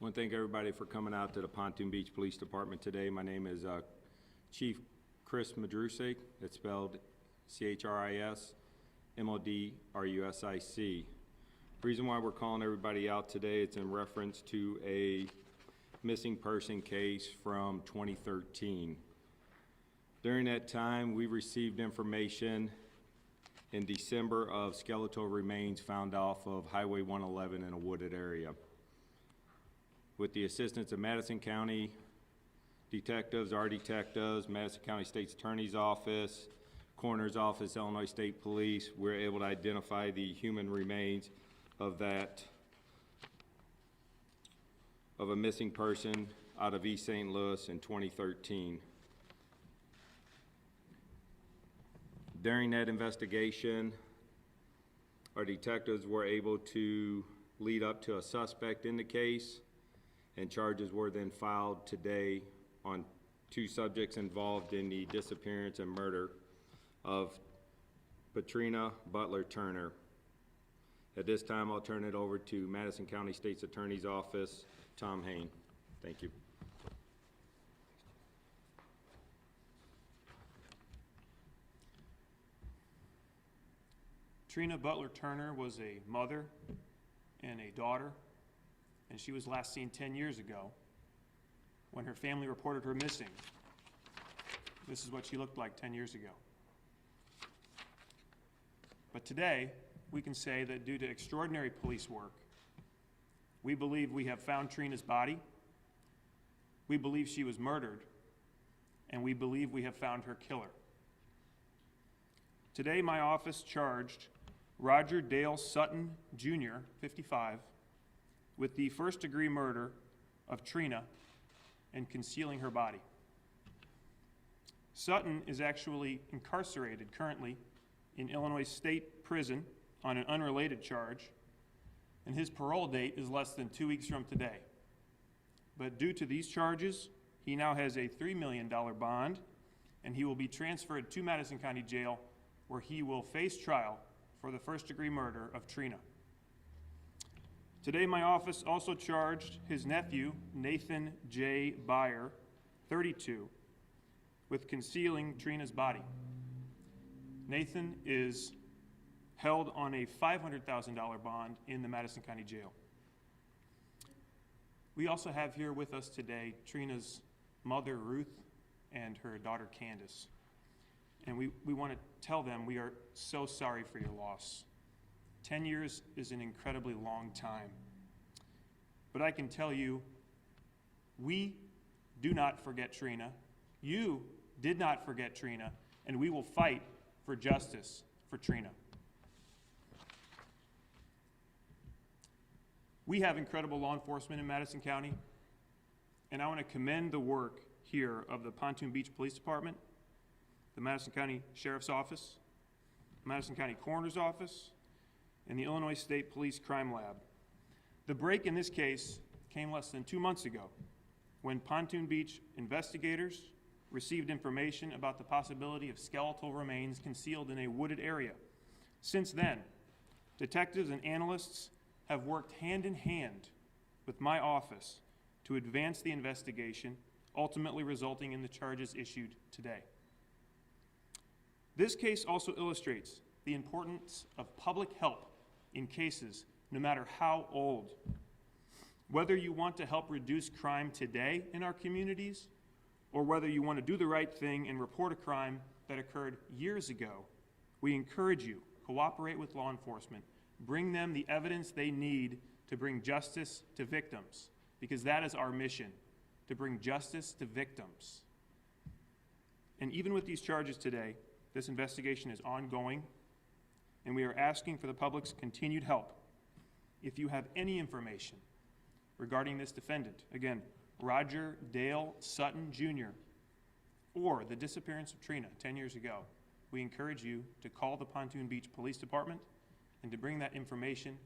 I want to thank everybody for coming out to the Pontoon Beach Police Department today. My name is Chief Chris Madrusic. It's spelled C-H-R-I-S-M-O-D-R-U-S-I-C. The reason why we're calling everybody out today, it's in reference to a missing person case from 2013. During that time, we received information in December of skeletal remains found off of Highway 111 in a wooded area. With the assistance of Madison County detectives, our detectives, Madison County State's Attorney's Office, Coroner's Office, Illinois State Police, we're able to identify the human remains of a missing person out of East St. Louis in 2013. During that investigation, our detectives were able to lead up to a suspect in the case, and charges were then filed today on 2 subjects involved in the disappearance and murder of Patrenia Turner. At this time, I'll turn it over to Madison County State's Attorney's Office, Tom Hain. Thank you. Patrenia Turner was a mother and a daughter, and she was last seen 10 years ago when her family reported her missing. This is what she looked like 10 years ago. But today, we can say that due to extraordinary police work, we believe we have found Trina's body, we believe she was murdered, and we believe we have found her killer. Today, my office charged Roger Dale Sutton, Jr., 55, with the first-degree murder of Trina and concealing her body. Sutton is actually incarcerated currently in Illinois State Prison on an unrelated charge, and his parole date is less than 2 weeks from today. But due to these charges, he now has a $3 million bond, and he will be transferred to Madison County Jail, where he will face trial for the first-degree murder of Trina. Today, my office also charged his nephew, Nathan J. Byer, 32, with concealing Trina's body. Nathan is held on a $500,000 bond in the Madison County Jail. We also have here with us today Trina's mother, Ruth, and her daughter, Candace. And we want to tell them we are so sorry for your loss. 10 years is an incredibly long time. But I can tell you, we do not forget Trina. You did not forget Trina, and we will fight for justice for Trina. We have incredible law enforcement in Madison County, and I want to commend the work here of the Pontoon Beach Police Department, the Madison County Sheriff's Office, the Madison County Coroner's Office, and the Illinois State Police Crime Lab. The break in this case came less than 2 months ago when Pontoon Beach investigators received information about the possibility of skeletal remains concealed in a wooded area. Since then, detectives and analysts have worked hand in hand with my office to advance the investigation, ultimately resulting in the charges issued today. This case also illustrates the importance of public help in cases, no matter how old. Whether you want to help reduce crime today in our communities, or whether you want to do the right thing and report a crime that occurred years ago, we encourage you, cooperate with law enforcement, bring them the evidence they need to bring justice to victims, because that is our mission, to bring justice to victims. And even with these charges today, this investigation is ongoing, and we are asking for the public's continued help. If you have any information regarding this defendant, again, Roger Dale Sutton, Jr., or the disappearance of Trina 10 years ago, we encourage you to call the Pontoon Beach Police Department and to bring that information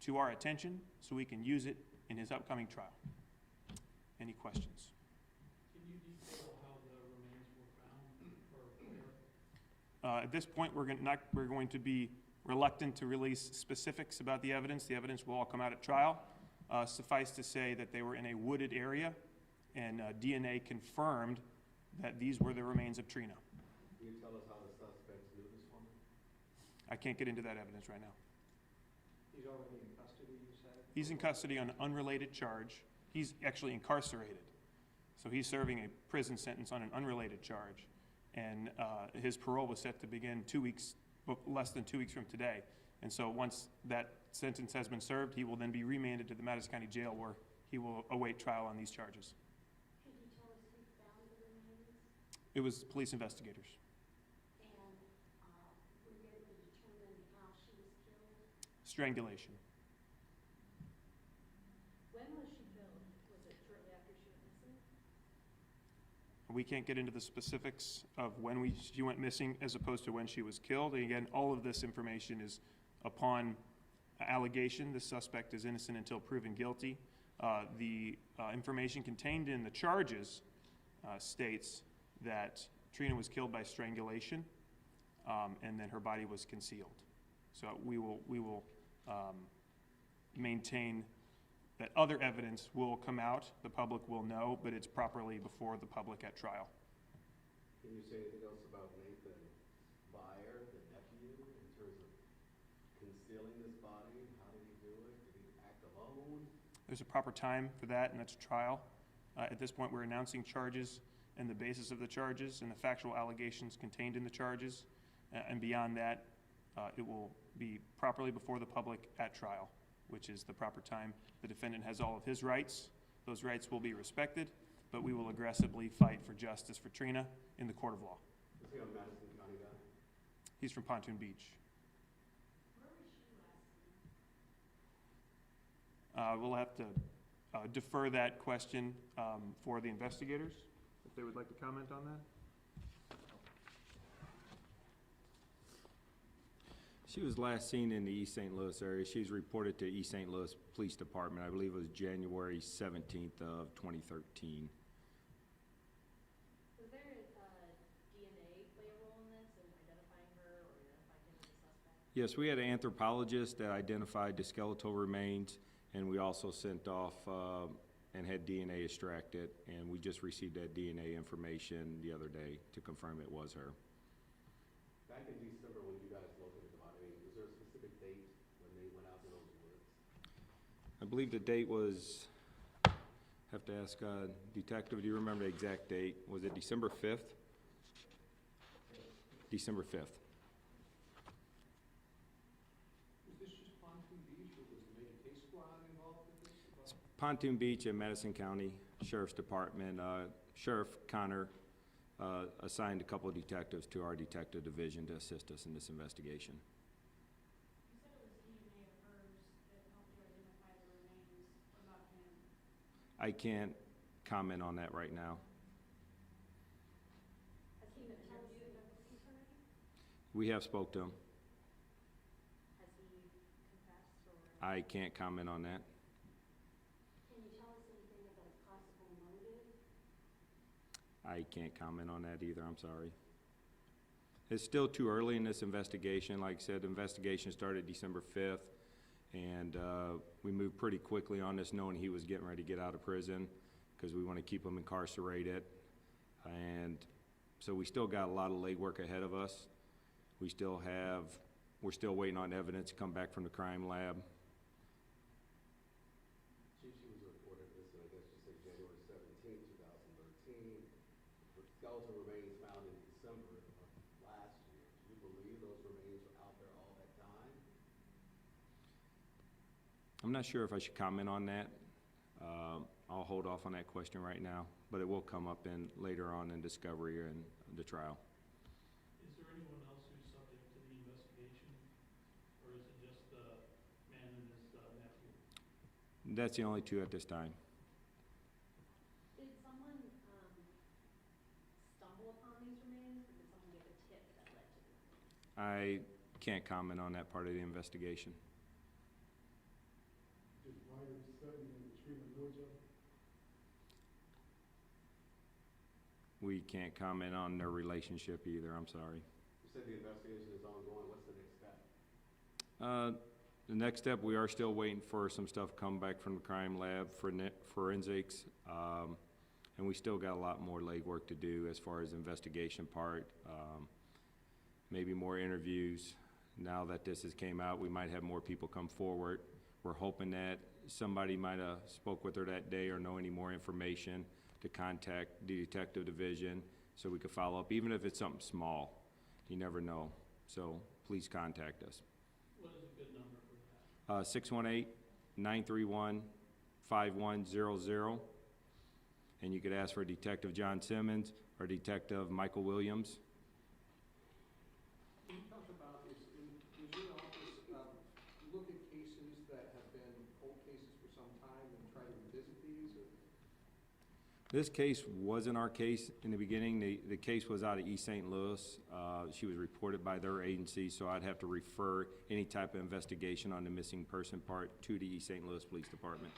to our attention so we can use it in his upcoming trial. Any questions? Can you detail how the remains were found or where? At this point, we're going to be reluctant to release specifics about the evidence. The evidence will all come out at trial. Suffice to say that they were in a wooded area, and DNA confirmed that these were the remains of Trina. Can you tell us how the suspects knew this woman? I can't get into that evidence right now. He's already in custody, you said? He's in custody on an unrelated charge. He's actually incarcerated. So he's serving a prison sentence on an unrelated charge. And his parole was set to begin less than 2 weeks from today. And so once that sentence has been served, he will then be remanded to the Madison County Jail where he will await trial on these charges. Could you tell us who found the remains? It was police investigators. And were you able to determine how she was killed? Strangulation. When was she killed? Was it shortly after she went missing? We can't get into the specifics of when she went missing as opposed to when she was killed. And again, all of this information is upon allegation. The suspect is innocent until proven guilty. The information contained in the charges states that Trina was killed by strangulation, and then her body was concealed. So we will maintain that other evidence will come out, the public will know, but it's properly before the public at trial. Can you say anything else about Nathan Byer, the nephew, in terms of concealing this body? How did he do it? Did he act alone? There's a proper time for that, and that's trial. At this point, we're announcing charges and the basis of the charges and the factual allegations contained in the charges. And beyond that, it will be properly before the public at trial, which is the proper time. The defendant has all of his rights. Those rights will be respected, but we will aggressively fight for justice for Trina in the court of law. Is he a Madison County guy? He's from Pontoon Beach. Where was she last seen? We'll have to defer that question for the investigators, if they would like to comment on that. She was last seen in the East St. Louis area. She was reported to East St. Louis Police Department. I believe it was January 17th of 2013. Was there DNA play a role in this, in identifying her or identifying him as a suspect? Yes, we had an anthropologist that identified the skeletal remains, and we also sent off and had DNA extracted, and we just received that DNA information the other day to confirm it was her. Back in December when you guys located the body, was there a specific date when they went out to those woods? I believe the date was, have to ask Detective, do you remember the exact date? Was it December 5th? December 5th. Was this just Pontoon Beach, or was the Major Case Squad involved with this? Pontoon Beach and Madison County Sheriff's Department. Sheriff Connor assigned a couple of detectives to our detective division to assist us in this investigation. You said it was DNA of hers that helped you identify the remains. What about him? I can't comment on that right now. Has he been interviewed by police already? We have spoke to him. Has he confessed or? I can't comment on that. Can you tell us anything about a possible motive? I can't comment on that either, I'm sorry. It's still too early in this investigation. Like I said, the investigation started December 5th, and we moved pretty quickly on this knowing he was getting ready to get out of prison because we want to keep him incarcerated. And so we still got a lot of legwork ahead of us. We're still waiting on evidence to come back from the crime lab. She was reported missing, I guess you said January 17th, 2013. With skeletal remains found in December of last year. Do you believe those remains were out there all that time? I'm not sure if I should comment on that. I'll hold off on that question right now, but it will come up later on in discovery and the trial. Is there anyone else who's subject to the investigation, or is it just the man and his nephew? That's the only two at this time. Did someone stumble upon these remains, or did someone give a tip that led to the remains? I can't comment on that part of the investigation. Did Ryder Sutton and Trina know each other? We can't comment on their relationship either, I'm sorry. You said the investigation is ongoing. What's the next step? The next step, we are still waiting for some stuff to come back from the crime lab for forensics. And we still got a lot more legwork to do as far as investigation part. Maybe more interviews. Now that this has came out, we might have more people come forward. We're hoping that somebody might have spoke with her that day or know any more information to contact the detective division so we could follow up, even if it's something small. You never know. So please contact us. What is a good number for that? 618-931-5100. And you could ask for Detective John Simmons or Detective Michael Williams. Can you talk about, does your office look at cases that have been cold cases for some time and try to revisit these? Or? This case wasn't our case in the beginning. The case was out of East St. Louis. She was reported by their agency, so I'd have to refer any type of investigation on the missing person part to the East St. Louis Police Department.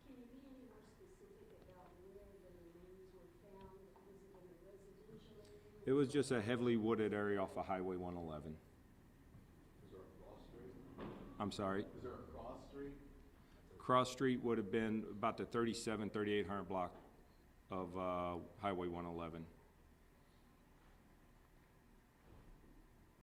Can you be any more specific about where the remains were found? Was it in a residential area? It was just a heavily wooded area off of Highway 111. Is there a cross street? I'm sorry. Is there a cross street? Cross Street would have been about the 37, 3800 block of Highway 111.